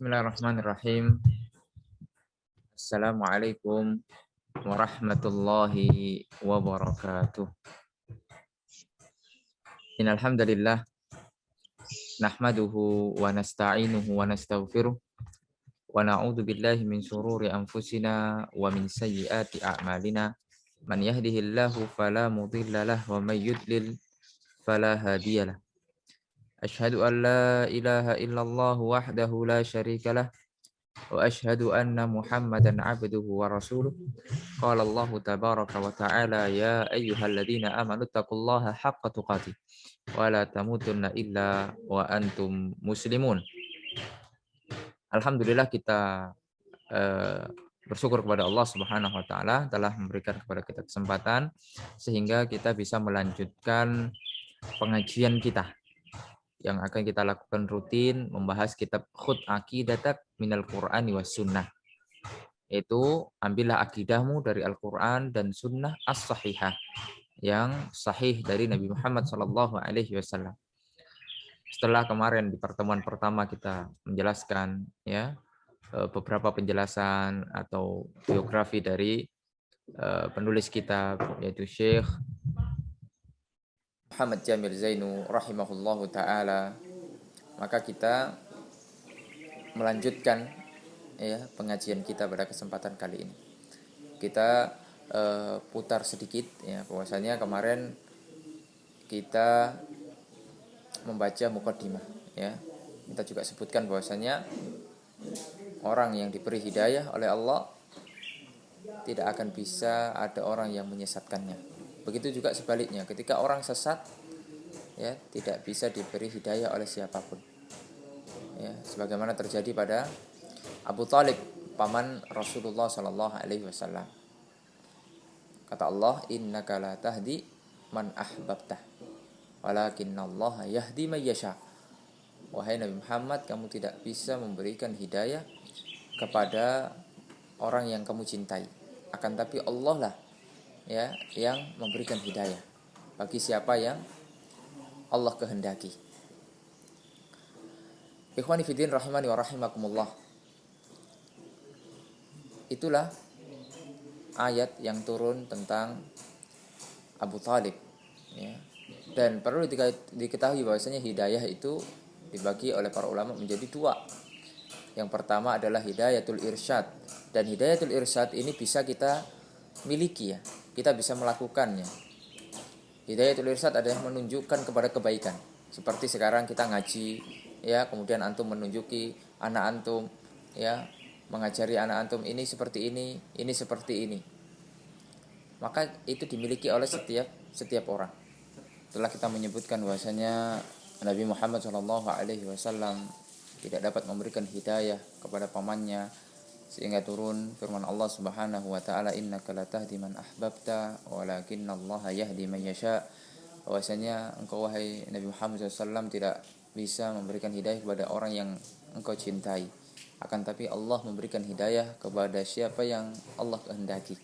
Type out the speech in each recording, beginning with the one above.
Bismillahirrahmanirrahim. Assalamualaikum warahmatullahi wabarakatuh. Innal hamdalillah nahmaduhu wa nasta'inuhu wa nastaghfiruh wa na'udzu billahi min shururi anfusina wa min sayyiati a'malina. Man yahdihillahu fala mudilla lahu wa may yudlil fala hadiyalah. Asyhadu an la ilaha illallah wahdahu la syarika lah wa asyhadu anna Muhammadan abduhu wa rasuluh. Qala Allah tabaraka wa ta'ala ya ayyuhalladzina amanu taqullaha haqqa tuqatih wa la tamutunna illa wa antum muslimun. Alhamdulillah kita bersyukur kepada Allah Subhanahu wa taala telah memberikan kepada kita kesempatan sehingga kita bisa melanjutkan pengajian kita yang akan kita lakukan rutin membahas kitab Khud Aqidatak minal Qur'ani was Sunnah. Itu ambillah akidahmu dari Al-Qur'an dan Sunnah as-sahihah yang sahih dari Nabi Muhammad SAW. Setelah kemarin di pertemuan pertama kita menjelaskan ya beberapa penjelasan atau biografi dari penulis kitab yaitu Syekh Muhammad Jamil Zainu rahimahullahu taala, maka kita melanjutkan ya pengajian kita pada kesempatan kali ini. Kita putar sedikit ya, bahwasanya kemarin kita membaca muqaddimah ya. Kita juga sebutkan bahwasanya orang yang diberi hidayah oleh Allah tidak akan bisa ada orang yang menyesatkannya. Begitu juga sebaliknya, ketika orang sesat ya tidak bisa diberi hidayah oleh siapapun. Ya, sebagaimana terjadi pada Abu Thalib, paman Rasulullah sallallahu alaihi wasallam. Kata Allah, innaka la tahdi man ahbabtah, walakinallaha yahdi man yasha. Wahai Nabi Muhammad, kamu tidak bisa memberikan hidayah kepada orang yang kamu cintai. Akan tapi Allah lah ya yang memberikan hidayah bagi siapa yang Allah kehendaki. Ikhwani fiddin rahimani wa rahimakumullah. Itulah ayat yang turun tentang Abu Thalib ya. Dan perlu diketahui bahwasanya hidayah itu dibagi oleh para ulama menjadi dua. Yang pertama adalah hidayatul irsyad, dan hidayatul irsyad ini bisa kita miliki ya, kita bisa melakukannya. Hidayatul irsyad adalah menunjukkan kepada kebaikan. Seperti sekarang kita ngaji ya, kemudian antum menunjuki anak antum ya, mengajari anak antum ini seperti ini seperti ini. Maka itu dimiliki oleh setiap orang. Setelah kita menyebutkan bahwasanya Nabi Muhammad SAW tidak dapat memberikan hidayah kepada pamannya, sehingga turun firman Allah Subhanahu wa taala, innaka la tahdi man ahbabta walakinallaha yahdi man yasha. Bahwasanya engkau wahai Nabi Muhammad SAW tidak bisa memberikan hidayah kepada orang yang engkau cintai, akan tapi Allah memberikan hidayah kepada siapa yang Allah kehendaki.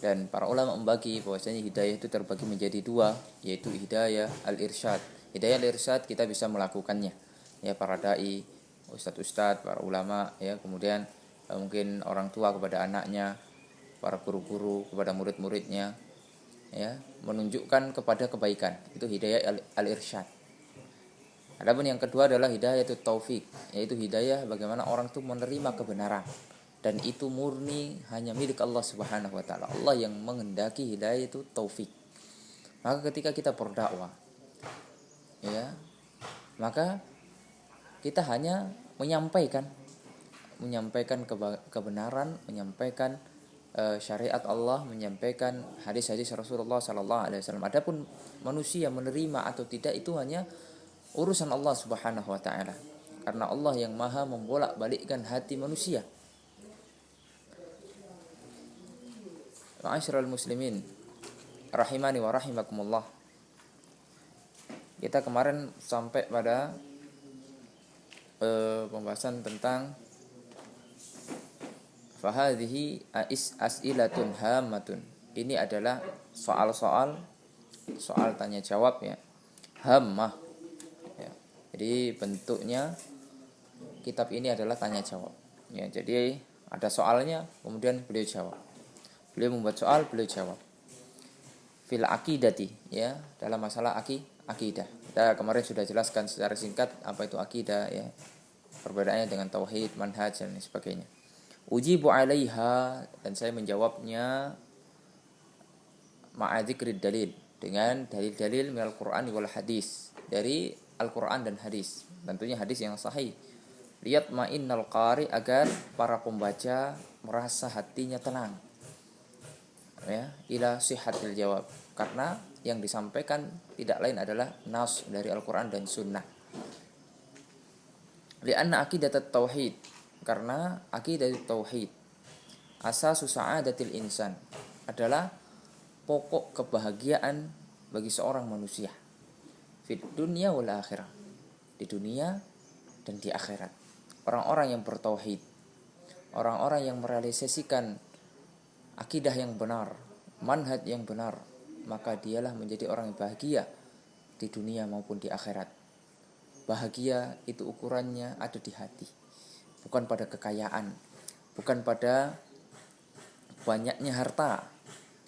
Dan para ulama membagi bahwasanya hidayah itu terbagi menjadi dua, yaitu hidayah al-irsyad. Hidayah al-irsyad kita bisa melakukannya ya, para dai, ustadz-ustadz, para ulama ya, kemudian mungkin orang tua kepada anaknya, para guru-guru kepada murid-muridnya ya, menunjukkan kepada kebaikan. Itu hidayah al-irsyad. Adapun yang kedua adalah hidayah itu taufik, yaitu hidayah bagaimana orang itu menerima kebenaran, dan itu murni hanya milik Allah Subhanahu wa taala. Allah yang menghendaki hidayah itu taufik. Maka ketika kita berdakwah ya, maka kita hanya menyampaikan kebenaran, menyampaikan syariat Allah, menyampaikan hadis-hadis Rasulullah sallallahu alaihi wasallam. Adapun manusia menerima atau tidak itu hanya urusan Allah Subhanahu wa taala. Karena Allah yang Maha membolak-balikkan hati manusia. Ma'asyiral muslimin rahimani wa rahimakumullah. Kita kemarin sampai pada pembahasan tentang fahadhihi as'ilatun hammatun. Ini adalah soal tanya jawab ya, hammah ya. Jadi bentuknya kitab ini adalah tanya jawab. Ya, jadi ada soalnya, kemudian beliau jawab. Beliau membuat soal, beliau jawab. Fil aqidati, ya, dalam masalah akidah. Kita kemarin sudah jelaskan secara singkat apa itu akidah, ya. Perbedaannya dengan tauhid, manhaj dan sebagainya. Ujibu 'alaiha, dan saya menjawabnya ma'adzikrid dalil, dengan dalil-dalil minal Qur'an wal hadis, dari Al-Qur'an dan hadis. Tentunya hadis yang sahih. Lihat ma'innal qari, agar para pembaca merasa hatinya tenang. Ya, ila sihhatil jawab, karena yang disampaikan tidak lain adalah nas dari Al-Qur'an dan sunnah. Lianna aqidat tauhid, karena akidah tauhid asasu sa'adatil insan, adalah pokok kebahagiaan bagi seorang manusia, fid dunya wal akhirah, di dunia dan di akhirat. Orang-orang yang bertauhid, orang-orang yang merealisasikan akidah yang benar, manhaj yang benar, maka dialah menjadi orang yang bahagia di dunia maupun di akhirat. Bahagia itu ukurannya ada di hati, bukan pada kekayaan, bukan pada banyaknya harta,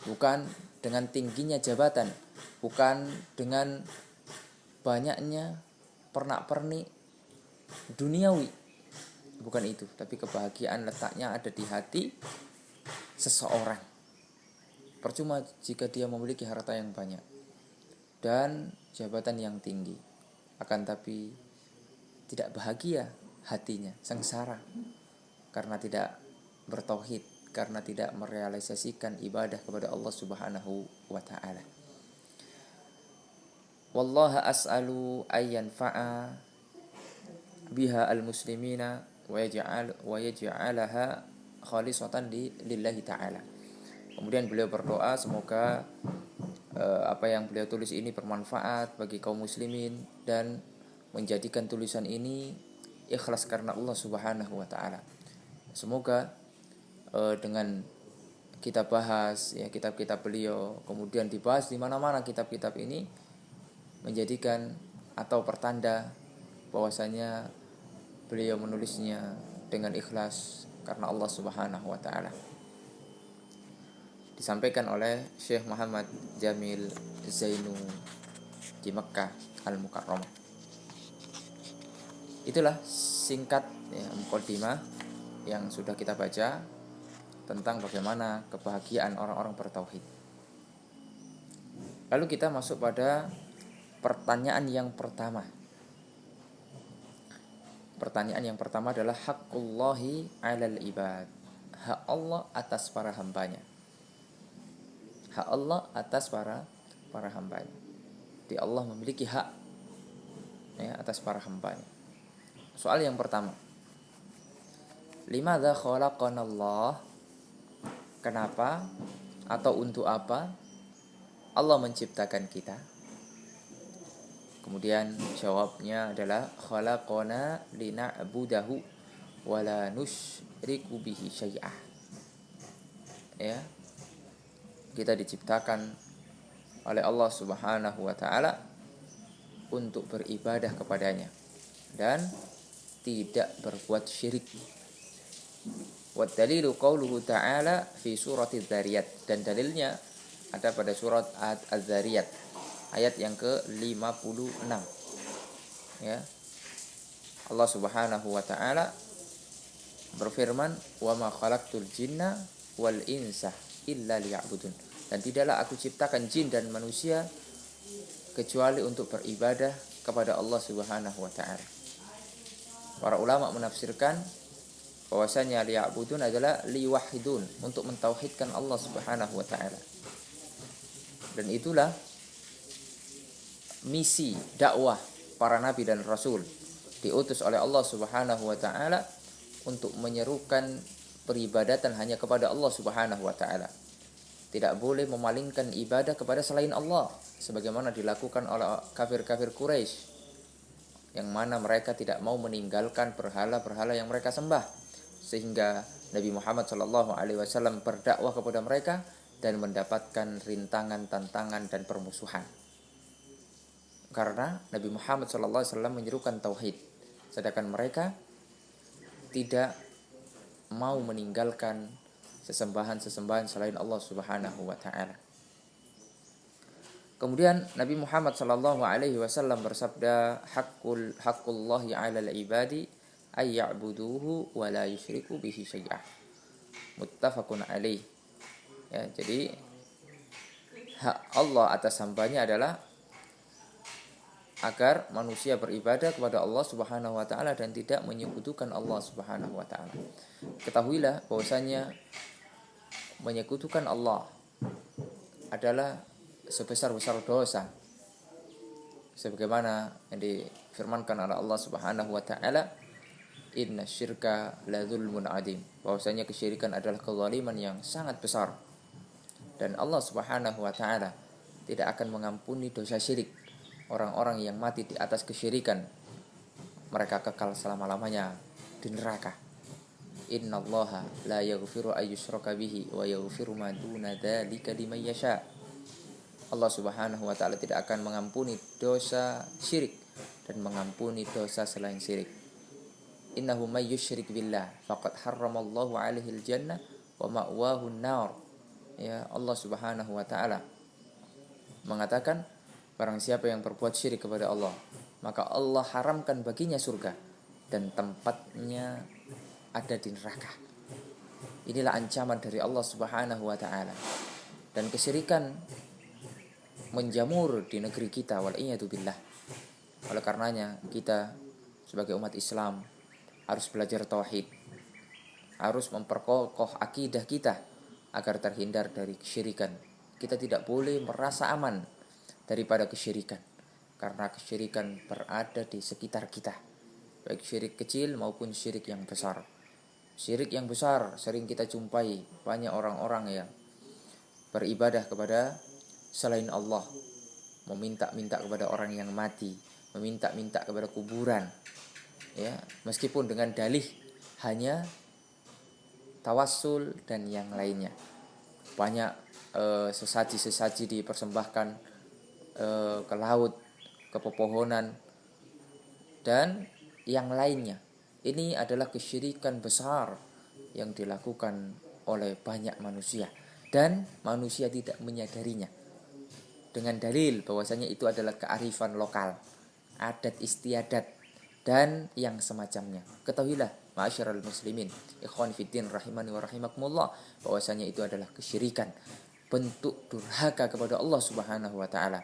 bukan dengan tingginya jabatan, bukan dengan banyaknya pernak-pernik duniawi, bukan itu. Tapi kebahagiaan letaknya ada di hati seseorang. Percuma jika dia memiliki harta yang banyak dan jabatan yang tinggi, akan tapi tidak bahagia hatinya, sengsara karena tidak bertauhid, karena tidak merealisasikan ibadah kepada Allah Subhanahu wa taala. Wallaha as'alu ayyanfa'a biha al-muslimina wa yaj'alaha khalisatan lillahi ta'ala. Kemudian beliau berdoa semoga apa yang beliau tulis ini bermanfaat bagi kaum muslimin dan menjadikan tulisan ini ikhlas karena Allah Subhanahu wa taala. Semoga dengan kita bahas ya kitab-kitab beliau, kemudian dibahas di mana-mana kitab-kitab ini, menjadikan atau pertanda bahwasanya beliau menulisnya dengan ikhlas karena Allah Subhanahu wa taala. Disampaikan oleh Syekh Muhammad Jamil Zainu di Mekkah Al-Mukarramah. Itulah singkat ya, muqaddimah yang sudah kita baca tentang bagaimana kebahagiaan orang-orang bertauhid. Lalu kita masuk pada pertanyaan yang pertama. Pertanyaan yang pertama adalah haqqullahi 'alal ibad. Hak Allah atas para hambanya. Hak Allah atas para hambanya. Jadi Allah memiliki hak ya, atas para hambanya. Soal yang pertama, limadza khalaqana Allah? Kenapa atau untuk apa Allah menciptakan kita? Kemudian jawabnya adalah khalaqana lina'budahu wa la nusyriku bihi syai'ah. Ya. Kita diciptakan oleh Allah Subhanahu wa taala untuk beribadah kepadanya dan tidak berbuat syirik. Wa dalilu qauluhu ta'ala fi surati Dzariyat, dan dalilnya ada pada surat Az-Zariyat ayat yang ke-56. Ya. Allah Subhanahu wa taala berfirman, "Wa ma khalaqtul jinna wal insa illa liya'budun." Dan tidaklah aku ciptakan jin dan manusia kecuali untuk beribadah kepada Allah Subhanahu wa taala. Para ulama menafsirkan bahwasanya liya'budun adalah liwahidun, untuk mentauhidkan Allah Subhanahu wa taala. Dan itulah misi dakwah para nabi dan rasul, diutus oleh Allah Subhanahu wa taala untuk menyerukan peribadatan hanya kepada Allah Subhanahu wa taala. Tidak boleh memalingkan ibadah kepada selain Allah, sebagaimana dilakukan oleh kafir-kafir Quraisy, yang mana mereka tidak mau meninggalkan berhala-berhala yang mereka sembah, sehingga Nabi Muhammad SAW berdakwah kepada mereka dan mendapatkan rintangan, tantangan dan permusuhan. Karena Nabi Muhammad SAW menyerukan tauhid, sedangkan mereka tidak mau meninggalkan sesembahan-sesembahan selain Allah Subhanahu wa taala. Kemudian Nabi Muhammad sallallahu alaihi wasallam bersabda, haqqullahi 'alal ibadi ay ya'buduhu wa la yusyriku bihi syai'ah. Muttafaqun alaih. Ya, jadi hak Allah atas hambanya adalah agar manusia beribadah kepada Allah Subhanahu wa taala dan tidak menyekutukan Allah Subhanahu wa taala. Ketahuilah bahwasanya menyekutukan Allah adalah sebesar-besar dosa. Sebagaimana yang difirmankan oleh Allah Subhanahu wa taala, inna syirka la dzulmun adzim. Bahwasanya kesyirikan adalah kezaliman yang sangat besar. Dan Allah Subhanahu wa taala tidak akan mengampuni dosa syirik. Orang-orang yang mati di atas kesyirikan, mereka kekal selama-lamanya di neraka. Innallaha la yaghfiru ayyushraka bihi wa yaghfiru ma duna dzalika liman yasha. Allah Subhanahu wa taala tidak akan mengampuni dosa syirik dan mengampuni dosa selain syirik. Innahu may yusyrik billah faqad harramallahu 'alaihi al-jannah wa ma'wahu an-nar. Ya, Allah Subhanahu wa taala mengatakan, barang siapa yang berbuat syirik kepada Allah, maka Allah haramkan baginya surga dan tempatnya ada di neraka. Inilah ancaman dari Allah Subhanahu wa taala. Dan kesyirikan menjamur di negeri kita, wal iyadu billah. Oleh karenanya kita sebagai umat Islam harus belajar tauhid, harus memperkokoh akidah kita agar terhindar dari kesyirikan. Kita tidak boleh merasa aman daripada kesyirikan, karena kesyirikan berada di sekitar kita, baik syirik kecil maupun syirik yang besar. Syirik yang besar sering kita jumpai banyak orang-orang yang beribadah kepada selain Allah, meminta-minta kepada orang yang mati, meminta-minta kepada kuburan, ya, meskipun dengan dalih hanya tawassul dan yang lainnya. Banyak sesaji-sesaji dipersembahkan ke laut, ke pepohonan, dan yang lainnya. Ini adalah kesyirikan besar yang dilakukan oleh banyak manusia, dan manusia tidak menyadarinya, dengan dalil bahwasanya itu adalah kearifan lokal, adat istiadat, dan yang semacamnya. Ketahuilah ma'asyiral muslimin, ikhwan fiddin rahimani wa rahimakumullah, bahwasanya itu adalah kesyirikan, bentuk durhaka kepada Allah Subhanahu wa taala.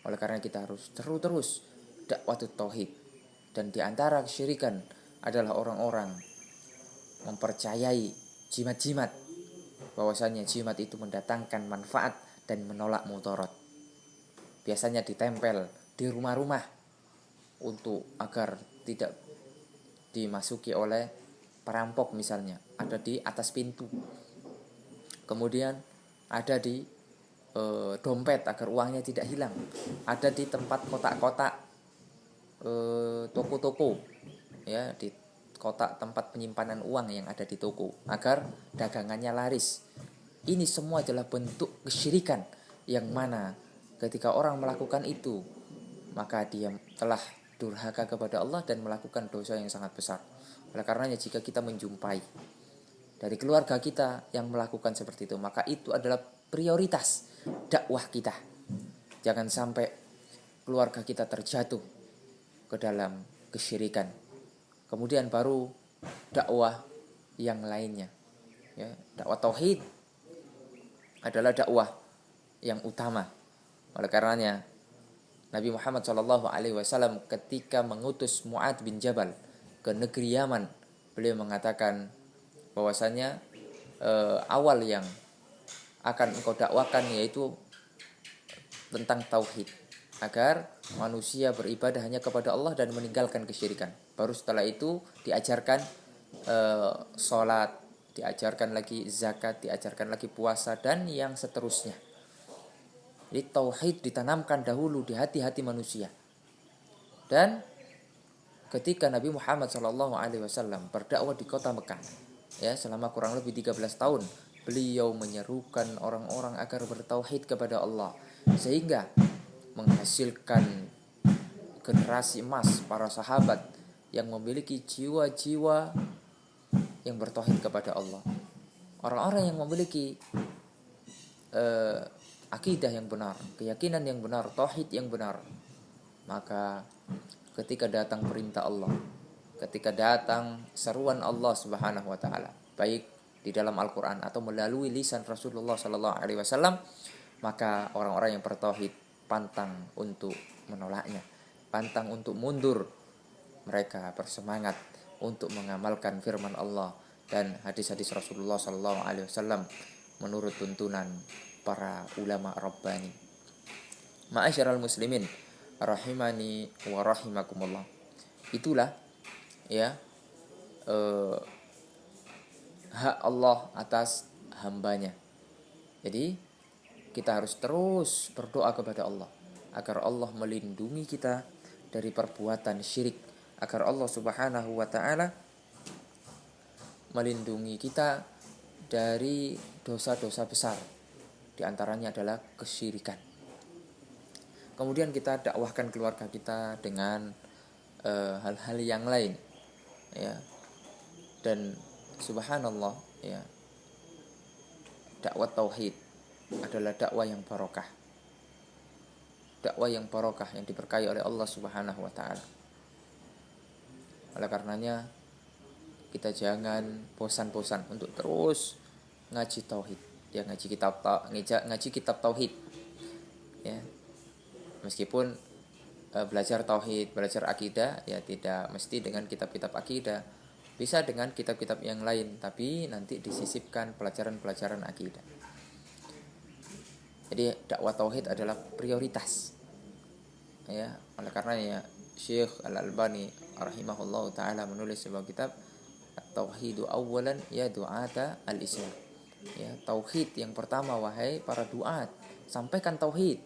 Oleh karena kita harus terus dakwah tauhid. Dan di antara kesyirikan adalah orang-orang mempercayai jimat-jimat, bahwasanya jimat itu mendatangkan manfaat dan menolak mudarat. Biasanya ditempel di rumah-rumah untuk agar tidak dimasuki oleh perampok, misalnya ada di atas pintu. Kemudian ada di dompet agar uangnya tidak hilang, ada di tempat kotak-kotak toko-toko, ya, di kotak tempat penyimpanan uang yang ada di toko agar dagangannya laris. Ini semua adalah bentuk kesyirikan yang mana ketika orang melakukan itu, maka dia telah durhaka kepada Allah dan melakukan dosa yang sangat besar. Oleh karenanya jika kita menjumpai dari keluarga kita yang melakukan seperti itu, maka itu adalah prioritas dakwah kita. Jangan sampai keluarga kita terjatuh ke dalam kesyirikan. Kemudian baru dakwah yang lainnya. Ya, dakwah tauhid adalah dakwah yang utama. Oleh karenanya Nabi Muhammad SAW ketika mengutus Mu'adz bin Jabal ke negeri Yaman, beliau mengatakan bahwasanya awal yang akan engkau dakwakan yaitu tentang tauhid, agar manusia beribadah hanya kepada Allah dan meninggalkan kesyirikan. Baru setelah itu diajarkan sholat, diajarkan lagi zakat, diajarkan lagi puasa, dan yang seterusnya. Jadi tauhid ditanamkan dahulu di hati-hati manusia. Dan ketika Nabi Muhammad SAW berdakwah di kota Mekah, ya, selama kurang lebih 13 tahun, beliau menyerukan orang-orang agar bertauhid kepada Allah, sehingga menghasilkan generasi emas para sahabat yang memiliki jiwa-jiwa yang bertauhid kepada Allah. Orang-orang yang memiliki akidah yang benar, keyakinan yang benar, tauhid yang benar, maka ketika datang perintah Allah, ketika datang seruan Allah Subhanahu wa taala, baik di dalam Al-Qur'an atau melalui lisan Rasulullah sallallahu alaihi wasallam, maka orang-orang yang bertauhid pantang untuk menolaknya, pantang untuk mundur. Mereka bersemangat untuk mengamalkan firman Allah dan hadis-hadis Rasulullah sallallahu alaihi wasallam menurut tuntunan para ulama rabbani. Ma'asyiral muslimin rahimani wa rahimakumullah. Itulah ya hak Allah atas hambanya. Jadi kita harus terus berdoa kepada Allah agar Allah melindungi kita dari perbuatan syirik, agar Allah Subhanahu wa taala melindungi kita dari dosa-dosa besar. Di antaranya adalah kesyirikan. Kemudian kita dakwahkan keluarga kita dengan hal-hal yang lain, ya. Dan subhanallah, ya, dakwah tauhid adalah dakwah yang barokah. Dakwah yang barokah yang diberkahi oleh Allah Subhanahu wa taala. Oleh karenanya kita jangan bosan-bosan untuk terus ngaji tauhid. Ya, ngaji kitab tauhid. Ya. Meskipun belajar tauhid, belajar akidah, ya tidak mesti dengan kitab-kitab akidah. Bisa dengan kitab-kitab yang lain, tapi nanti disisipkan pelajaran-pelajaran akidah. Jadi dakwah tauhid adalah prioritas. Ya, oleh karenanya Syekh Al-Albani rahimahullahu taala menulis sebuah kitab At-Tauhidu awwalan ya du'ata al-Islam. Ya, tauhid yang pertama wahai para duat, sampaikan tauhid.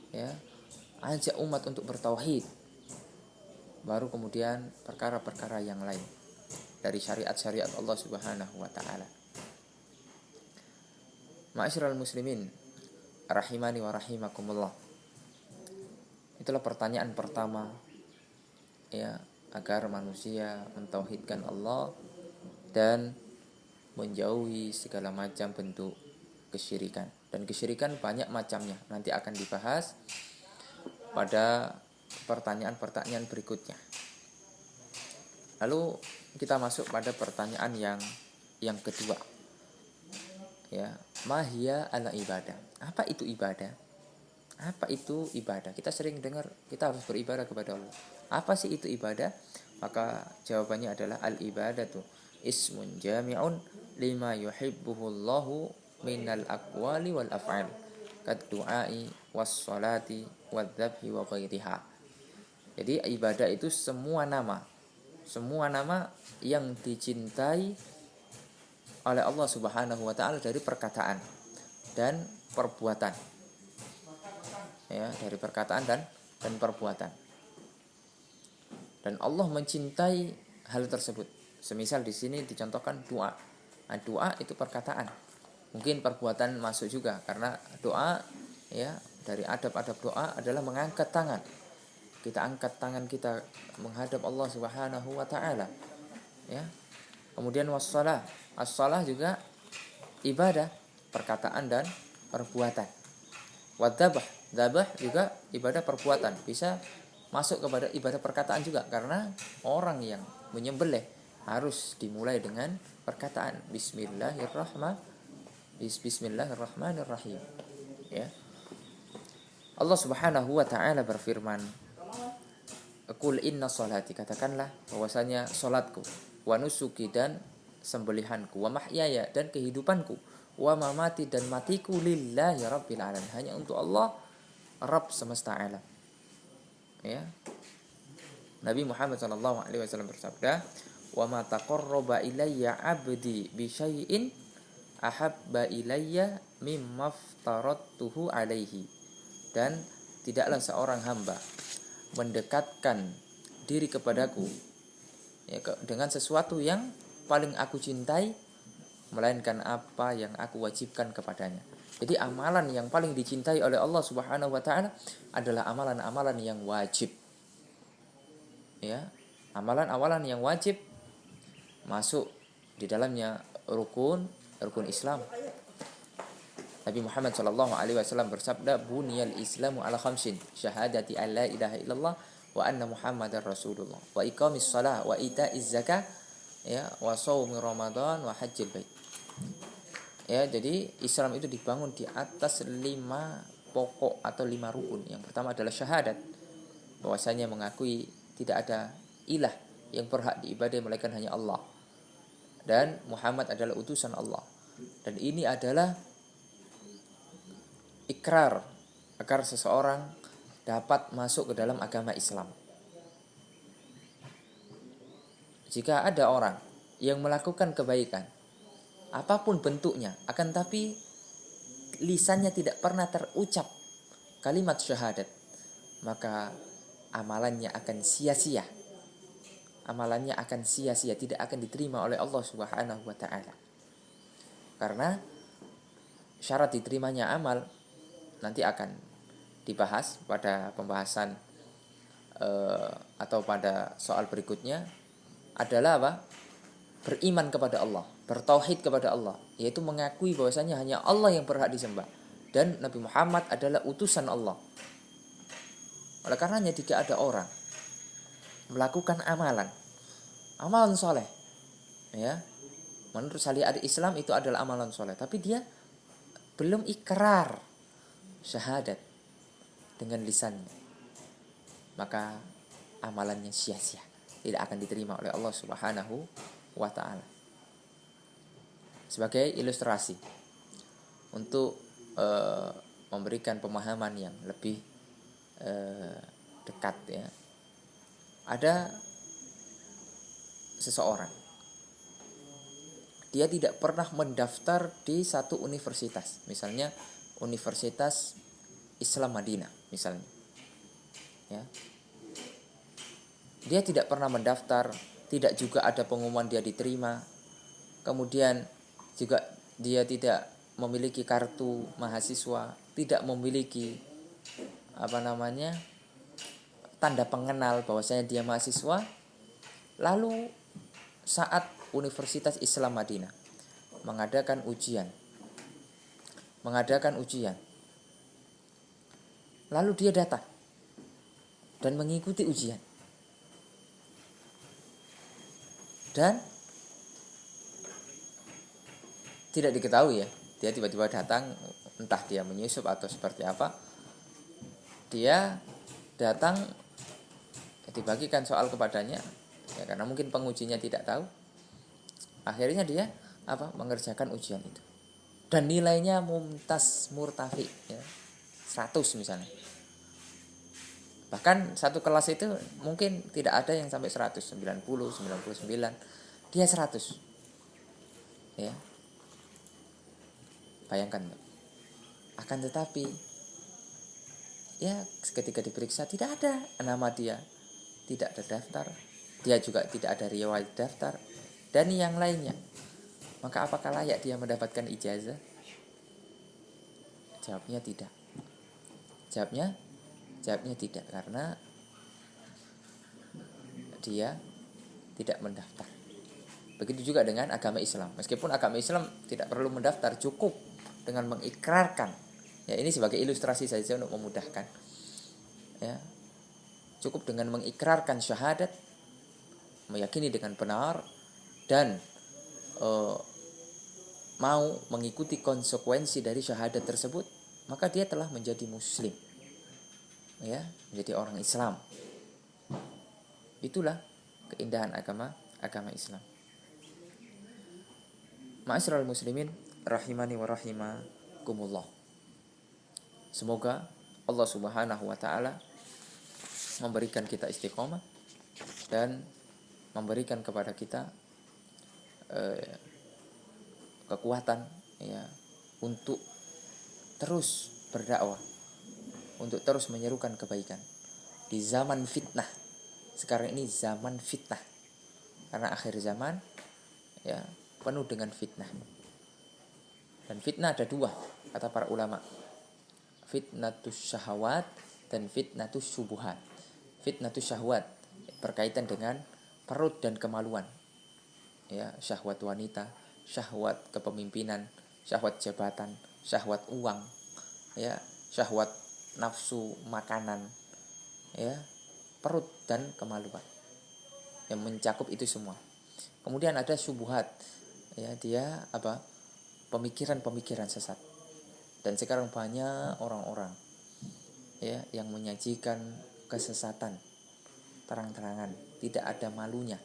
Ya, ajak umat untuk bertauhid. Baru kemudian perkara-perkara yang lain dari syariat-syariat Allah Subhanahu wa taala. Ma'asyiral muslimin rahimani wa rahimakumullah. Itulah pertanyaan pertama, ya, agar manusia mentauhidkan Allah dan menjauhi segala macam bentuk kesyirikan. Dan kesyirikan banyak macamnya, nanti akan dibahas pada pertanyaan-pertanyaan berikutnya. Lalu kita masuk pada pertanyaan yang kedua. Ya, mahia ala ibadah. Apa itu ibadah? Apa itu ibadah? Kita sering dengar kita harus beribadah kepada Allah. Apa sih itu ibadah? Maka jawabannya adalah al-ibadatu ismun jami'un lima yuhibbuhullahu minal aqwali wal af'al kad du'ai was salati wad dzabhi wa ghairiha. Jadi ibadah itu semua nama yang dicintai oleh Allah Subhanahu wa taala dari perkataan dan perbuatan. Ya, dari perkataan dan perbuatan. Dan Allah mencintai hal tersebut. Semisal di sini dicontohkan doa. Nah, doa itu perkataan. Mungkin perbuatan masuk juga karena doa, ya, dari adab-adab doa adalah mengangkat tangan. Kita angkat tangan kita menghadap Allah Subhanahu wa taala. Ya. Kemudian wassalah. As-shalah juga ibadah, perkataan dan perbuatan. Wadzabah, dzabah juga ibadah perbuatan. Bisa masuk kepada ibadah perkataan juga karena orang yang menyembelih harus dimulai dengan perkataan Bismillahirrahmanirrahim. Ya. Allah Subhanahu wa taala berfirman, Qul inna sholati, katakanlah bahwasanya salatku, wa nusuki dan sembelihanku, wa mahyaya dan kehidupanku, wa mamati dan matiku lillahi rabbil alamin, hanya untuk Allah Rabb semesta alam. Ya. Nabi Muhammad sallallahu alaihi wasallam bersabda, wa ma taqarraba ilayya 'abdi bi syai'in ahabba ilayya mimma aftaradtuhu alaihi. Dan tidaklah seorang hamba mendekatkan diri kepadaku, ya, dengan sesuatu yang paling aku cintai melainkan apa yang aku wajibkan kepadanya. Jadi amalan yang paling dicintai oleh Allah Subhanahu wa taala adalah amalan-amalan yang wajib. Ya, amalan-amalan yang wajib masuk di dalamnya rukun Islam. Nabi Muhammad SAW bersabda, buniyal islamu ala khamsin, syahadati an la ilaha illallah wa anna muhammadar rasulullah wa iqamis shalah wa ita'iz zakah, ya, wa shaumi ramadan wa hajjil bait. Ya, jadi Islam itu dibangun di atas 5 pokok atau 5 rukun. Yang pertama adalah syahadat, bahwasanya mengakui tidak ada ilah yang berhak diibadai melainkan hanya Allah, dan Muhammad adalah utusan Allah. Dan ini adalah ikrar agar seseorang dapat masuk ke dalam agama Islam. Jika ada orang yang melakukan kebaikan apapun bentuknya, akan tapi lisannya tidak pernah terucap kalimat syahadat, maka amalannya akan sia-sia. Amalannya akan sia-sia, tidak akan diterima oleh Allah Subhanahu wa taala. Karena syarat diterimanya amal nanti akan dibahas pada pembahasan atau pada soal berikutnya, adalah apa? Beriman kepada Allah, bertauhid kepada Allah, yaitu mengakui bahwasanya hanya Allah yang berhak disembah dan Nabi Muhammad adalah utusan Allah. Oleh karenanya jika ada orang melakukan amalan soleh, ya, menurut syariat Islam itu adalah amalan soleh, tapi dia belum ikrar syahadat dengan lisannya, maka amalannya sia-sia, tidak akan diterima oleh Allah Subhanahu wa taala. Sebagai ilustrasi untuk memberikan pemahaman yang lebih dekat, ya, ada seseorang, dia tidak pernah mendaftar di satu universitas, misalnya Universitas Islam Madinah misalnya, ya. Dia tidak pernah mendaftar, tidak juga ada pengumuman dia diterima. Kemudian juga dia tidak memiliki kartu mahasiswa, tidak memiliki tanda pengenal bahwasanya dia mahasiswa. Lalu saat Universitas Islam Madinah mengadakan ujian, lalu dia datang dan mengikuti ujian, dan tidak diketahui, ya, dia tiba-tiba datang, entah dia menyusup atau seperti apa. Dia datang, dibagikan soal kepadanya, ya, karena mungkin pengujinya tidak tahu. Akhirnya dia mengerjakan ujian itu, dan nilainya mumtaz murtafi, ya, 100 misalnya. Bahkan satu kelas itu mungkin tidak ada yang sampai 100, 90, 99, dia 100. Ya. Bayangkan. Akan tetapi, ya, ketika diperiksa tidak ada nama dia, tidak ada daftar, dia juga tidak ada riwayat daftar dan yang lainnya. Maka apakah layak dia mendapatkan ijazah? Jawabnya tidak. Jawabnya tidak, karena dia tidak mendaftar. Begitu juga dengan agama Islam. Meskipun agama Islam tidak perlu mendaftar, cukup dengan mengikrarkan. Ya, ini sebagai ilustrasi saja untuk memudahkan. Ya. Cukup dengan mengikrarkan syahadat, meyakini dengan benar, dan mau mengikuti konsekuensi dari syahadat tersebut, maka dia telah menjadi muslim, ya, menjadi orang Islam. Itulah keindahan agama Islam. Ma'asyiral muslimin rahimani wa rahimakumullah. Semoga Allah Subhanahu wa taala memberikan kita istiqomah dan memberikan kepada kita kekuatan, ya, untuk terus berdakwah, untuk terus menyerukan kebaikan di zaman fitnah. Sekarang ini zaman fitnah, karena akhir zaman, ya, penuh dengan fitnah. Dan fitnah ada dua, kata para ulama, fitnatus syahwat dan fitnatus syubuhat. Fitnatus syahwat berkaitan dengan perut dan kemaluan, ya, syahwat wanita, syahwat kepemimpinan, syahwat jabatan, syahwat uang, ya, syahwat nafsu makanan, ya, perut dan kemaluan, yang mencakup itu semua. Kemudian ada syubhat, ya, dia apa, pemikiran-pemikiran sesat. Dan sekarang banyak orang-orang, ya, yang menyajikan kesesatan terang-terangan, tidak ada malunya,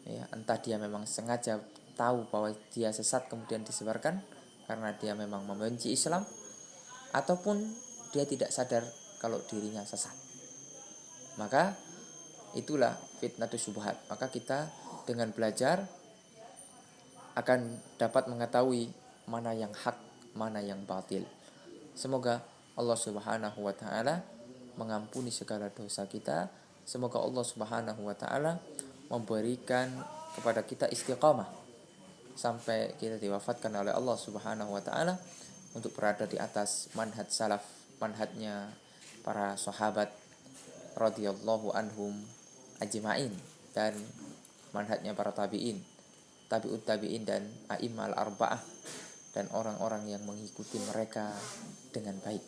ya, entah dia memang sengaja tahu bahwa dia sesat kemudian disebarkan karena dia memang membenci Islam, ataupun dia tidak sadar kalau dirinya sesat. Maka itulah fitnatus syubhat. Maka kita dengan belajar akan dapat mengetahui mana yang hak, mana yang batil. Semoga Allah Subhanahu wa taala mengampuni segala dosa kita. Semoga Allah Subhanahu wa taala memberikan kepada kita istiqamah sampai kita diwafatkan oleh Allah Subhanahu wa taala untuk berada di atas manhaj salaf, manhajnya para sahabat radhiyallahu anhum ajma'in, dan manhajnya para tabi'in, tabi'ut tabi'in, dan a'immal arba'ah, dan orang-orang yang mengikuti mereka dengan baik.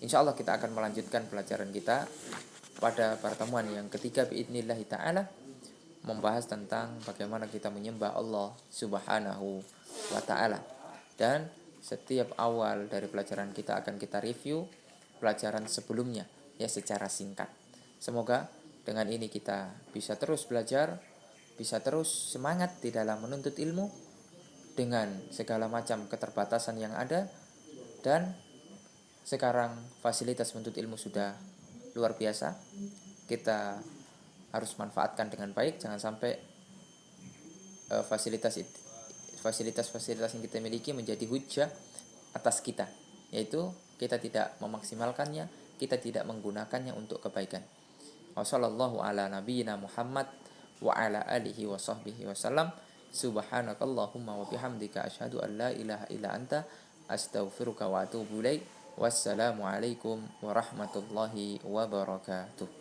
Insya Allah kita akan melanjutkan pelajaran kita pada pertemuan yang ketiga biidnillahi ta'ala, membahas tentang bagaimana kita menyembah Allah Subhanahu wa ta'ala. Dan setiap awal dari pelajaran kita akan kita review pelajaran sebelumnya, ya, secara singkat. Semoga dengan ini kita bisa terus belajar, bisa terus semangat di dalam menuntut ilmu dengan segala macam keterbatasan yang ada. Dan sekarang fasilitas menuntut ilmu sudah luar biasa, kita harus manfaatkan dengan baik. Jangan sampai fasilitas yang kita miliki menjadi hujah atas kita, yaitu kita tidak memaksimalkannya, kita tidak menggunakannya untuk kebaikan. Wassallallahu ala nabiyyina Muhammad wa ala alihi wa sahbihi wasallam. Subhanakallahumma wa bihamdika asyhadu an la ilaha illa anta astaghfiruka wa atubu ilaik. Wassalamualaikum warahmatullahi wabarakatuh.